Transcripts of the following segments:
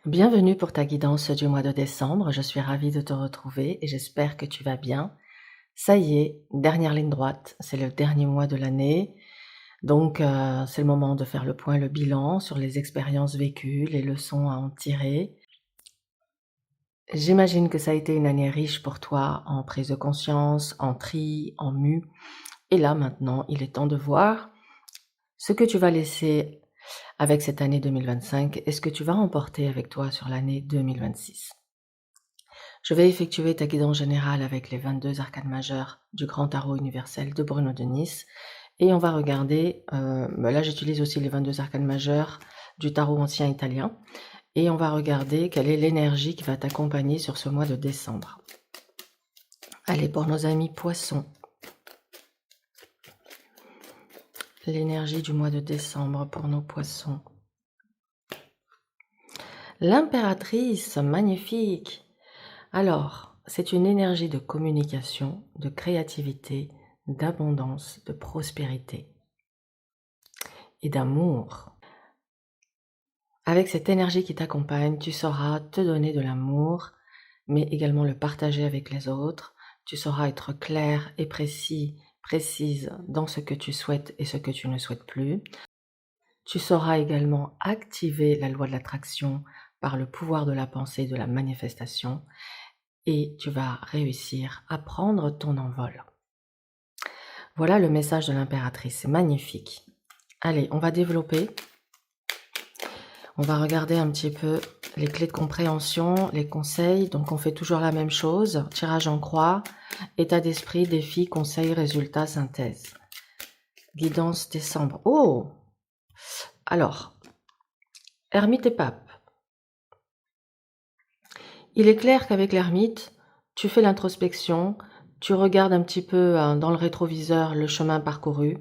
Bienvenue pour ta guidance du mois de décembre. Je suis ravie de te retrouver et j'espère que tu vas bien. Ça y est, dernière ligne droite, c'est le dernier mois de l'année. Donc, c'est le moment de faire le point, le bilan sur les expériences vécues, les leçons à en tirer. J'imagine que ça a été une année riche pour toi en prise de conscience, en tri, en mue. Et là, maintenant, il est temps de voir ce que tu vas laisser avec cette année 2025 et ce que tu vas emporter avec toi sur l'année 2026. Je vais effectuer ta guidance générale avec les 22 arcanes majeures du Grand Tarot universel de Bruno de Nice. Et on va regarder, là j'utilise aussi les 22 arcanes majeures du tarot ancien italien. Et on va regarder quelle est l'énergie qui va t'accompagner sur ce mois de décembre. Allez, pour nos amis poissons. L'énergie du mois de décembre pour nos poissons. L'impératrice, magnifique. Alors, c'est une énergie de communication, de créativité, d'abondance, de prospérité et d'amour. Avec cette énergie qui t'accompagne, tu sauras te donner de l'amour, mais également le partager avec les autres. Tu sauras être clair et précise dans ce que tu souhaites et ce que tu ne souhaites plus. Tu sauras également activer la loi de l'attraction par le pouvoir de la pensée et de la manifestation. Et tu vas réussir à prendre ton envol. Voilà le message de l'impératrice, c'est magnifique. Allez, on va développer. On va regarder un petit peu les clés de compréhension, les conseils. Donc on fait toujours la même chose. Tirage en croix, état d'esprit, défi, conseil, résultat, synthèse. Guidance décembre. Oh! Alors, ermite et pape. Il est clair qu'avec l'ermite, tu fais l'introspection, tu regardes un petit peu dans le rétroviseur le chemin parcouru,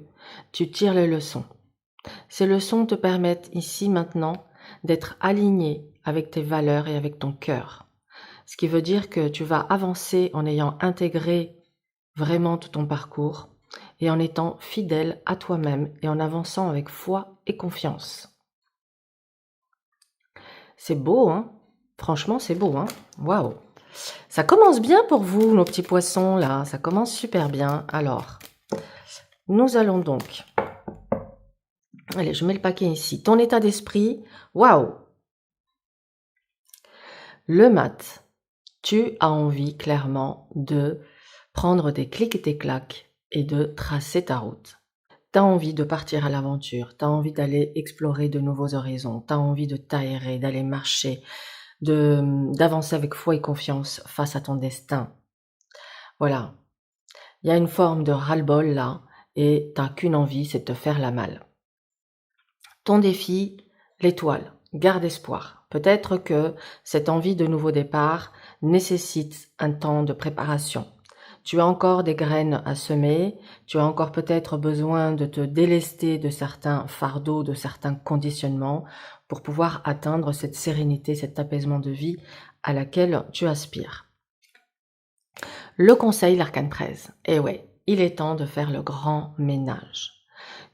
tu tires les leçons. Ces leçons te permettent ici maintenant d'être aligné avec tes valeurs et avec ton cœur. Ce qui veut dire que tu vas avancer en ayant intégré vraiment tout ton parcours et en étant fidèle à toi-même et en avançant avec foi et confiance. C'est beau, hein? Franchement, c'est beau, hein? Waouh! Ça commence bien pour vous, nos petits poissons, là. Ça commence super bien. Alors, nous allons donc... Allez, je mets le paquet ici. Ton état d'esprit, waouh! Le mat, tu as envie clairement de prendre des clics et des claques et de tracer ta route. Tu as envie de partir à l'aventure, tu as envie d'aller explorer de nouveaux horizons, tu as envie de t'aérer, d'aller marcher, d'avancer avec foi et confiance face à ton destin. Voilà, il y a une forme de ras-le-bol là et tu n'as qu'une envie, c'est de te faire la malle. Ton défi, l'étoile, garde espoir. Peut-être que cette envie de nouveau départ nécessite un temps de préparation. Tu as encore des graines à semer, tu as encore peut-être besoin de te délester de certains fardeaux, de certains conditionnements pour pouvoir atteindre cette sérénité, cet apaisement de vie à laquelle tu aspires. Le conseil, l'arcane 13. Eh ouais, il est temps de faire le grand ménage.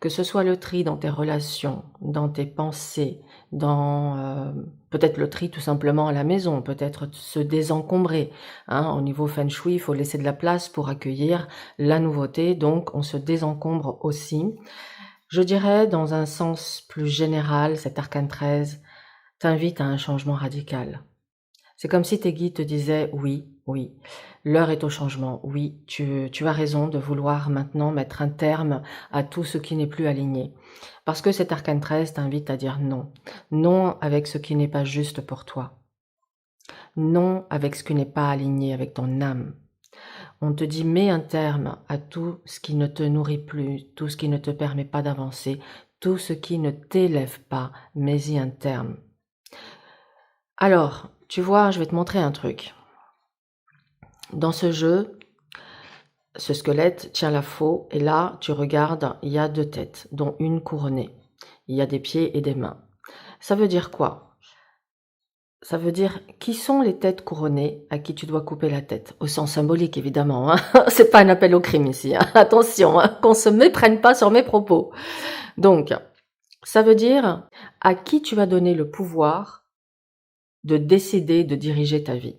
Que ce soit le tri dans tes relations, dans tes pensées, dans peut-être le tri tout simplement à la maison, peut-être se désencombrer. Hein. Au niveau feng shui, il faut laisser de la place pour accueillir la nouveauté, donc on se désencombre aussi. Je dirais, dans un sens plus général, cet arcane 13 t'invite à un changement radical. C'est comme si tes guides te disaient « oui, oui, l'heure est au changement, oui, tu as raison de vouloir maintenant mettre un terme à tout ce qui n'est plus aligné. » Parce que cet arcane 13 t'invite à dire non. Non avec ce qui n'est pas juste pour toi. Non avec ce qui n'est pas aligné avec ton âme. On te dit mets un terme à tout ce qui ne te nourrit plus, tout ce qui ne te permet pas d'avancer, tout ce qui ne t'élève pas, mets-y un terme. Alors, tu vois, je vais te montrer un truc. Dans ce jeu, ce squelette tient la faux et là, tu regardes, il y a 2 têtes, dont une couronnée. Il y a des pieds et des mains. Ça veut dire quoi? Ça veut dire qui sont les têtes couronnées à qui tu dois couper la tête? Au sens symbolique, évidemment. Hein. C'est pas un appel au crime ici. Hein. Attention, hein, qu'on se méprenne pas sur mes propos. Donc, ça veut dire à qui tu vas donner le pouvoir de décider de diriger ta vie.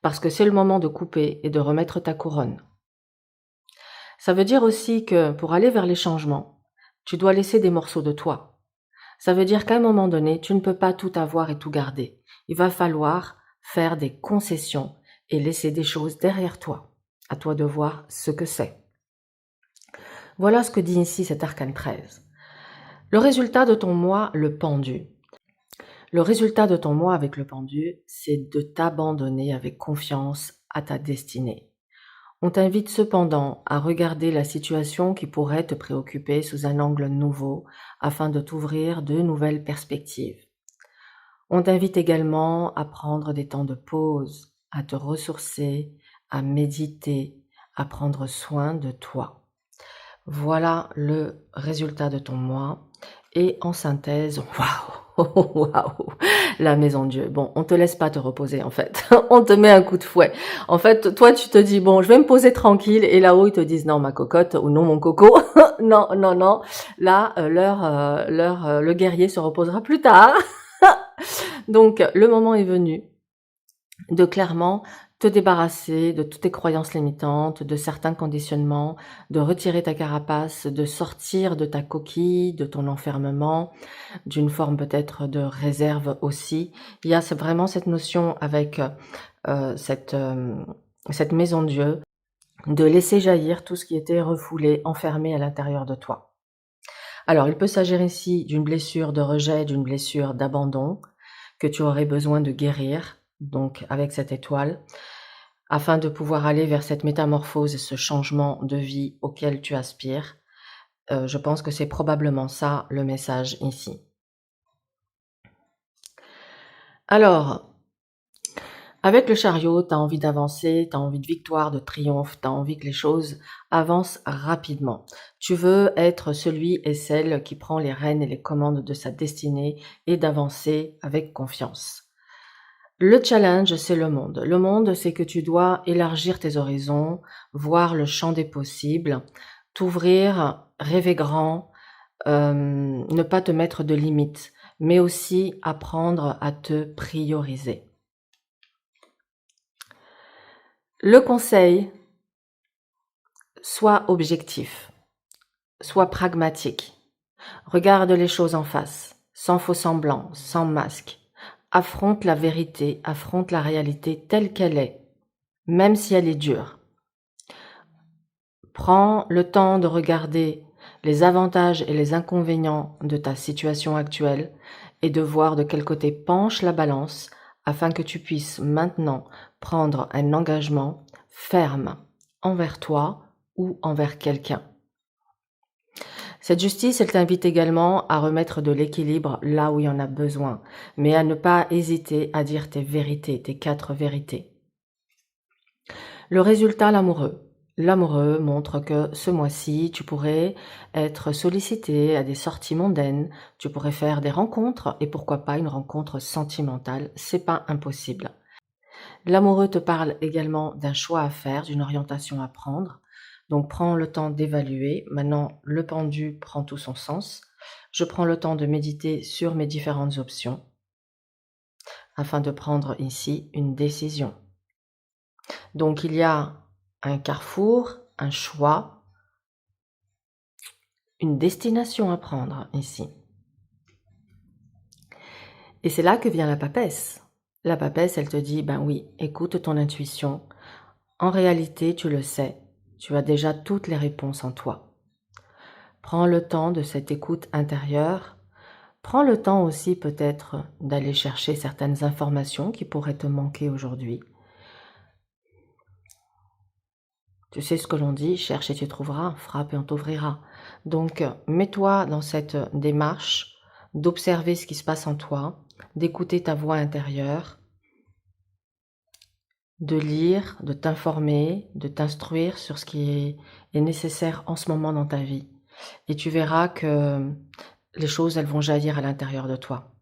Parce que c'est le moment de couper et de remettre ta couronne. Ça veut dire aussi que pour aller vers les changements, tu dois laisser des morceaux de toi. Ça veut dire qu'à un moment donné, tu ne peux pas tout avoir et tout garder. Il va falloir faire des concessions et laisser des choses derrière toi. À toi de voir ce que c'est. Voilà ce que dit ici cet arcane 13. Le résultat de ton moi, le pendu. Le résultat de ton moi avec le pendu, c'est de t'abandonner avec confiance à ta destinée. On t'invite cependant à regarder la situation qui pourrait te préoccuper sous un angle nouveau afin de t'ouvrir de nouvelles perspectives. On t'invite également à prendre des temps de pause, à te ressourcer, à méditer, à prendre soin de toi. Voilà le résultat de ton moi. Et en synthèse, waouh, waouh, la maison Dieu. Bon, on te laisse pas te reposer en fait. On te met un coup de fouet. En fait, toi, tu te dis, bon, je vais me poser tranquille. Et là-haut, ils te disent, non, ma cocotte, ou non, mon coco. Non, non, non. Là, le guerrier se reposera plus tard. Donc, le moment est venu de clairement te débarrasser de toutes tes croyances limitantes, de certains conditionnements, de retirer ta carapace, de sortir de ta coquille, de ton enfermement, d'une forme peut-être de réserve aussi. Il y a vraiment cette notion avec cette maison Dieu, de laisser jaillir tout ce qui était refoulé, enfermé à l'intérieur de toi. Alors, il peut s'agir ici d'une blessure de rejet, d'une blessure d'abandon, que tu aurais besoin de guérir, donc avec cette étoile, afin de pouvoir aller vers cette métamorphose et ce changement de vie auquel tu aspires. Je pense que c'est probablement ça le message ici. Alors, avec le chariot, tu as envie d'avancer, tu as envie de victoire, de triomphe, tu as envie que les choses avancent rapidement. Tu veux être celui et celle qui prend les rênes et les commandes de sa destinée et d'avancer avec confiance. Le challenge, c'est le monde. Le monde, c'est que tu dois élargir tes horizons, voir le champ des possibles, t'ouvrir, rêver grand, ne pas te mettre de limites, mais aussi apprendre à te prioriser. Le conseil, sois objectif, sois pragmatique, regarde les choses en face, sans faux semblant, sans masque. Affronte la vérité, affronte la réalité telle qu'elle est, même si elle est dure. Prends le temps de regarder les avantages et les inconvénients de ta situation actuelle et de voir de quel côté penche la balance afin que tu puisses maintenant prendre un engagement ferme envers toi ou envers quelqu'un. Cette justice, elle t'invite également à remettre de l'équilibre là où il y en a besoin, mais à ne pas hésiter à dire tes vérités, tes 4 vérités. Le résultat, l'amoureux. L'amoureux montre que ce mois-ci, tu pourrais être sollicité à des sorties mondaines, tu pourrais faire des rencontres et pourquoi pas une rencontre sentimentale, c'est pas impossible. L'amoureux te parle également d'un choix à faire, d'une orientation à prendre. Donc prends le temps d'évaluer. Maintenant, le pendu prend tout son sens. Je prends le temps de méditer sur mes différentes options afin de prendre ici une décision. Donc il y a un carrefour, un choix, une destination à prendre ici. Et c'est là que vient la papesse. La papesse, elle te dit, ben oui, écoute ton intuition. En réalité, tu le sais, tu as déjà toutes les réponses en toi. Prends le temps de cette écoute intérieure. Prends le temps aussi peut-être d'aller chercher certaines informations qui pourraient te manquer aujourd'hui. Tu sais ce que l'on dit, cherche et tu trouveras, frappe et on t'ouvrira. Donc, mets-toi dans cette démarche d'observer ce qui se passe en toi, d'écouter ta voix intérieure, de lire, de t'informer, de t'instruire sur ce qui est nécessaire en ce moment dans ta vie. Et tu verras que les choses, elles vont jaillir à l'intérieur de toi.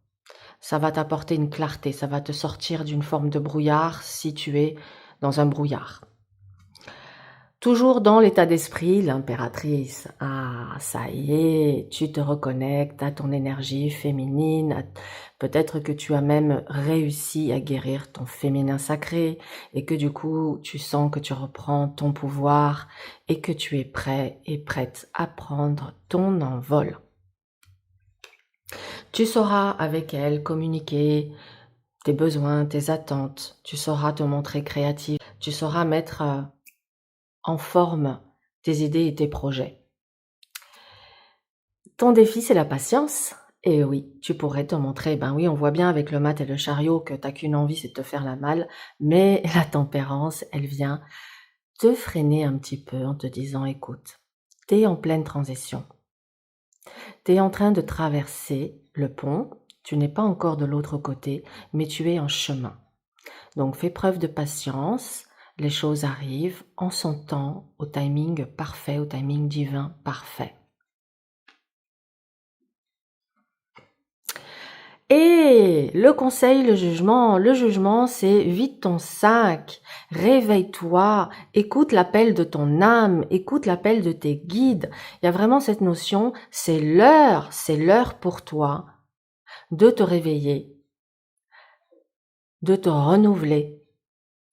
Ça va t'apporter une clarté, ça va te sortir d'une forme de brouillard si tu es dans un brouillard. Toujours dans l'état d'esprit, l'impératrice. Ah, ça y est, tu te reconnectes à ton énergie féminine. Peut-être que tu as même réussi à guérir ton féminin sacré et que du coup, tu sens que tu reprends ton pouvoir et que tu es prêt et prête à prendre ton envol. Tu sauras avec elle communiquer tes besoins, tes attentes. Tu sauras te montrer créatif. Tu sauras mettre en forme tes idées et tes projets. Ton défi, c'est la patience. Et oui, tu pourrais te montrer, ben oui, on voit bien avec le mat et le chariot que t'as qu'une envie, c'est de te faire la malle, mais la tempérance, elle vient te freiner un petit peu en te disant, écoute, t'es en pleine transition. T'es en train de traverser le pont, tu n'es pas encore de l'autre côté, mais tu es en chemin. Donc fais preuve de patience, les choses arrivent en son temps, au timing parfait, au timing divin parfait. Et le conseil, le jugement, c'est vide ton sac, réveille-toi, écoute l'appel de ton âme, écoute l'appel de tes guides. Il y a vraiment cette notion, c'est l'heure pour toi de te réveiller, de te renouveler,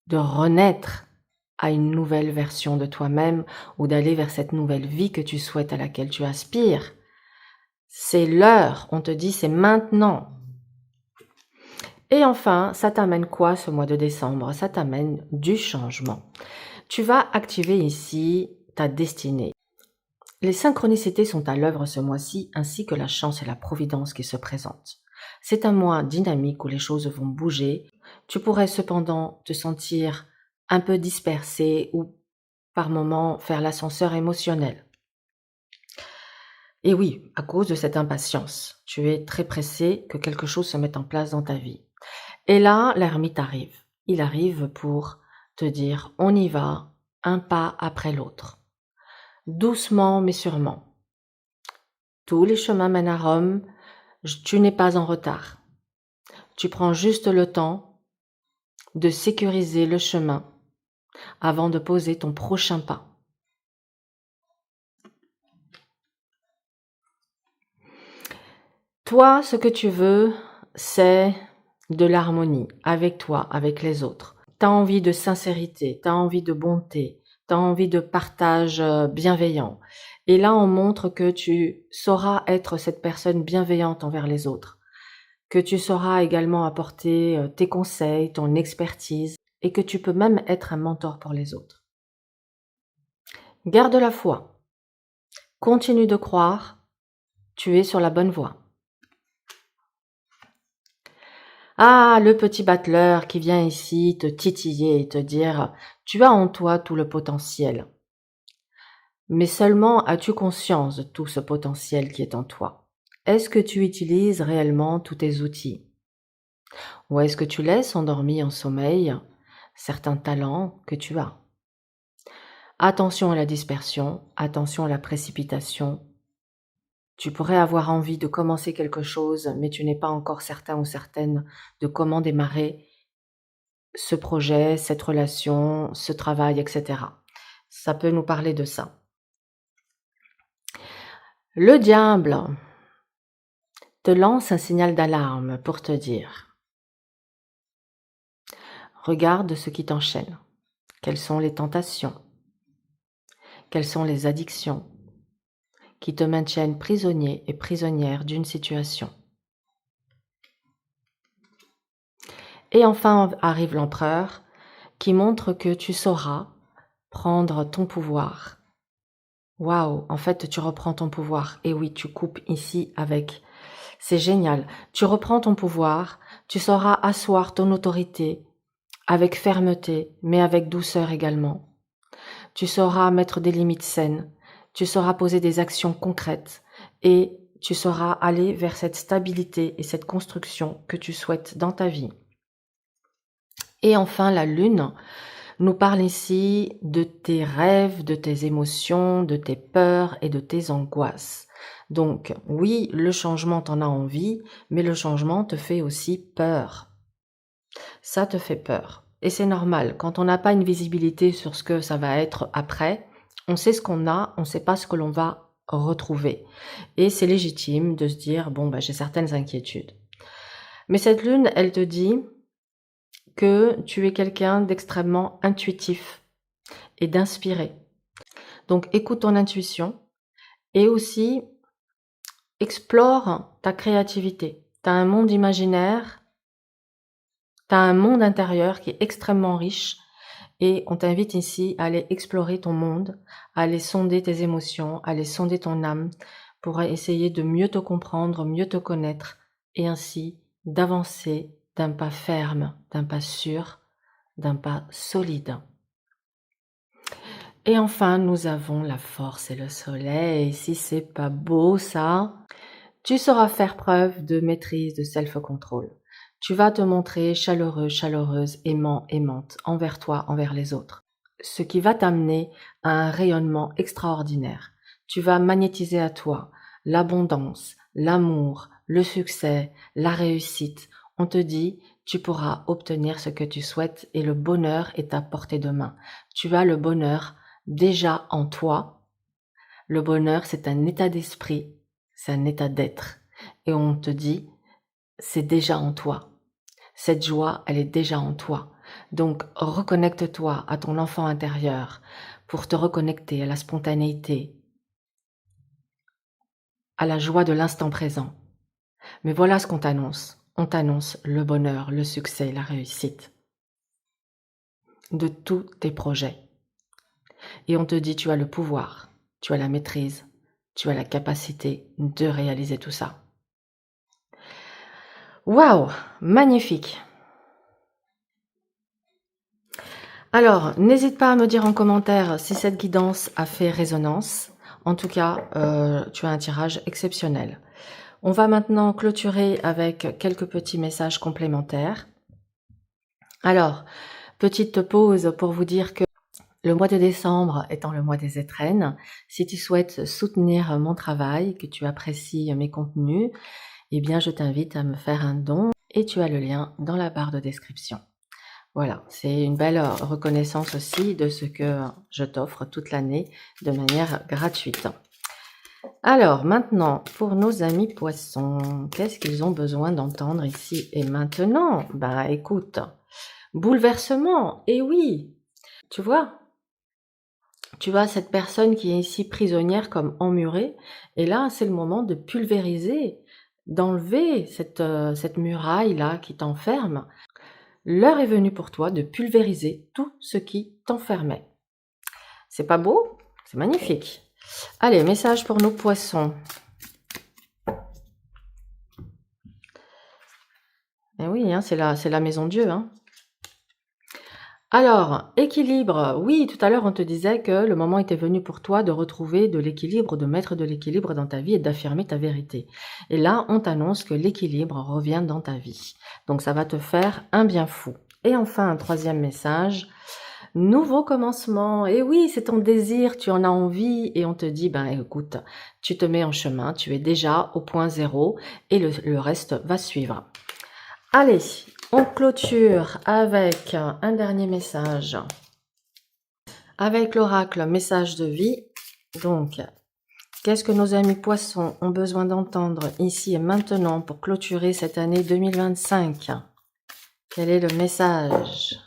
de renaître à une nouvelle version de toi-même ou d'aller vers cette nouvelle vie que tu souhaites, à laquelle tu aspires. C'est l'heure, on te dit c'est maintenant. Et enfin, ça t'amène quoi ce mois de décembre? Ça t'amène du changement. Tu vas activer ici ta destinée. Les synchronicités sont à l'œuvre ce mois-ci, ainsi que la chance et la providence qui se présentent. C'est un mois dynamique où les choses vont bouger. Tu pourrais cependant te sentir un peu dispersé ou par moments faire l'ascenseur émotionnel. Et oui, à cause de cette impatience, tu es très pressé que quelque chose se mette en place dans ta vie. Et là, l'ermite arrive. Il arrive pour te dire, on y va, un pas après l'autre. Doucement mais sûrement. Tous les chemins mènent à Rome, tu n'es pas en retard. Tu prends juste le temps de sécuriser le chemin avant de poser ton prochain pas. Toi, ce que tu veux, c'est de l'harmonie avec toi, avec les autres. Tu as envie de sincérité, tu as envie de bonté, tu as envie de partage bienveillant. Et là, on montre que tu sauras être cette personne bienveillante envers les autres, que tu sauras également apporter tes conseils, ton expertise, et que tu peux même être un mentor pour les autres. Garde la foi, continue de croire, tu es sur la bonne voie. Ah, le petit battleur qui vient ici te titiller et te dire « Tu as en toi tout le potentiel. » Mais seulement as-tu conscience de tout ce potentiel qui est en toi? Est-ce que tu utilises réellement tous tes outils? Ou est-ce que tu laisses endormi en sommeil certains talents que tu as? Attention à la dispersion, attention à la précipitation. Tu pourrais avoir envie de commencer quelque chose, mais tu n'es pas encore certain ou certaine de comment démarrer ce projet, cette relation, ce travail, etc. Ça peut nous parler de ça. Le diable te lance un signal d'alarme pour te dire « Regarde ce qui t'enchaîne. Quelles sont les tentations? Quelles sont les addictions qui te maintiennent prisonnier et prisonnière d'une situation? » Et enfin arrive l'empereur qui montre que tu sauras prendre ton pouvoir. Waouh, en fait, tu reprends ton pouvoir. Et oui, tu coupes ici avec. C'est génial. Tu reprends ton pouvoir, tu sauras asseoir ton autorité avec fermeté, mais avec douceur également. Tu sauras mettre des limites saines, tu sauras poser des actions concrètes et tu sauras aller vers cette stabilité et cette construction que tu souhaites dans ta vie. Et enfin, la lune nous parle ici de tes rêves, de tes émotions, de tes peurs et de tes angoisses. Donc oui, le changement t'en a envie, mais le changement te fait aussi peur. Ça te fait peur. et c'est normal. Quand on n'a pas une visibilité sur ce que ça va être après, on sait ce qu'on a, on ne sait pas ce que l'on va retrouver. Et c'est légitime de se dire, bon, j'ai certaines inquiétudes. Mais cette lune, elle te dit que tu es quelqu'un d'extrêmement intuitif et d'inspiré. Donc écoute ton intuition et aussi explore ta créativité. Tu as un monde imaginaire, tu as un monde intérieur qui est extrêmement riche et on t'invite ici à aller explorer ton monde, à aller sonder tes émotions, à aller sonder ton âme pour essayer de mieux te comprendre, mieux te connaître et ainsi d'avancer d'un pas ferme, d'un pas sûr, d'un pas solide. Et enfin, nous avons la force et le soleil. Si c'est pas beau ça, tu sauras faire preuve de maîtrise, de self-control. Tu vas te montrer chaleureux, chaleureuse, aimant, aimante, envers toi, envers les autres. Ce qui va t'amener à un rayonnement extraordinaire. Tu vas magnétiser à toi l'abondance, l'amour, le succès, la réussite. On te dit, tu pourras obtenir ce que tu souhaites et le bonheur est à portée de main. Tu as le bonheur déjà en toi. Le bonheur, c'est un état d'esprit, c'est un état d'être. Et on te dit, c'est déjà en toi. Cette joie, elle est déjà en toi. Donc, reconnecte-toi à ton enfant intérieur pour te reconnecter à la spontanéité, à la joie de l'instant présent. Mais voilà ce qu'on t'annonce. On t'annonce le bonheur, le succès, la réussite de tous tes projets. Et on te dit, tu as le pouvoir, tu as la maîtrise, tu as la capacité de réaliser tout ça. Waouh, magnifique! Alors, n'hésite pas à me dire en commentaire si cette guidance a fait résonance. En tout cas, tu as un tirage exceptionnel. On va maintenant clôturer avec quelques petits messages complémentaires. Alors, petite pause pour vous dire que le mois de décembre étant le mois des étrennes, si tu souhaites soutenir mon travail, que tu apprécies mes contenus, eh bien je t'invite à me faire un don et tu as le lien dans la barre de description. Voilà, c'est une belle reconnaissance aussi de ce que je t'offre toute l'année de manière gratuite. Alors maintenant, pour nos amis poissons, qu'est-ce qu'ils ont besoin d'entendre ici et maintenant? Écoute, bouleversement, et oui, tu vois cette personne qui est ici prisonnière comme emmurée, et là c'est le moment de pulvériser, d'enlever cette muraille-là qui t'enferme. L'heure est venue pour toi de pulvériser tout ce qui t'enfermait. C'est pas beau? C'est magnifique. Allez, message pour nos poissons. Eh oui, c'est la maison Dieu. Alors, équilibre. Oui, tout à l'heure, on te disait que le moment était venu pour toi de retrouver de l'équilibre, de mettre de l'équilibre dans ta vie et d'affirmer ta vérité. Et là, on t'annonce que l'équilibre revient dans ta vie. Donc, ça va te faire un bien fou. Et enfin, un troisième message. Nouveau commencement. Et oui, c'est ton désir, tu en as envie et on te dit, écoute, tu te mets en chemin, tu es déjà au point zéro et le reste va suivre. Allez, on clôture avec un dernier message. Avec l'oracle, message de vie. Donc, qu'est-ce que nos amis poissons ont besoin d'entendre ici et maintenant pour clôturer cette année 2025? Quel est le message?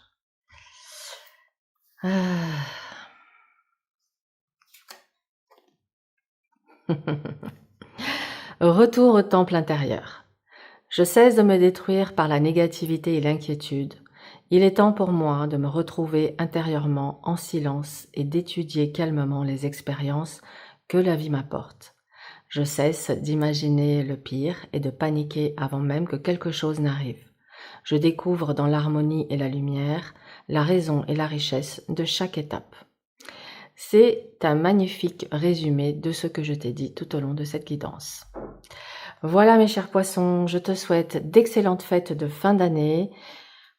Retour au temple intérieur. Je cesse de me détruire par la négativité et l'inquiétude. Il est temps pour moi de me retrouver intérieurement en silence et d'étudier calmement les expériences que la vie m'apporte. Je cesse d'imaginer le pire et de paniquer avant même que quelque chose n'arrive. Je découvre dans l'harmonie et la lumière la raison et la richesse de chaque étape. C'est un magnifique résumé de ce que je t'ai dit tout au long de cette guidance. Voilà mes chers poissons, je te souhaite d'excellentes fêtes de fin d'année.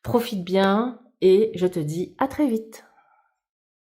Profite bien et je te dis à très vite.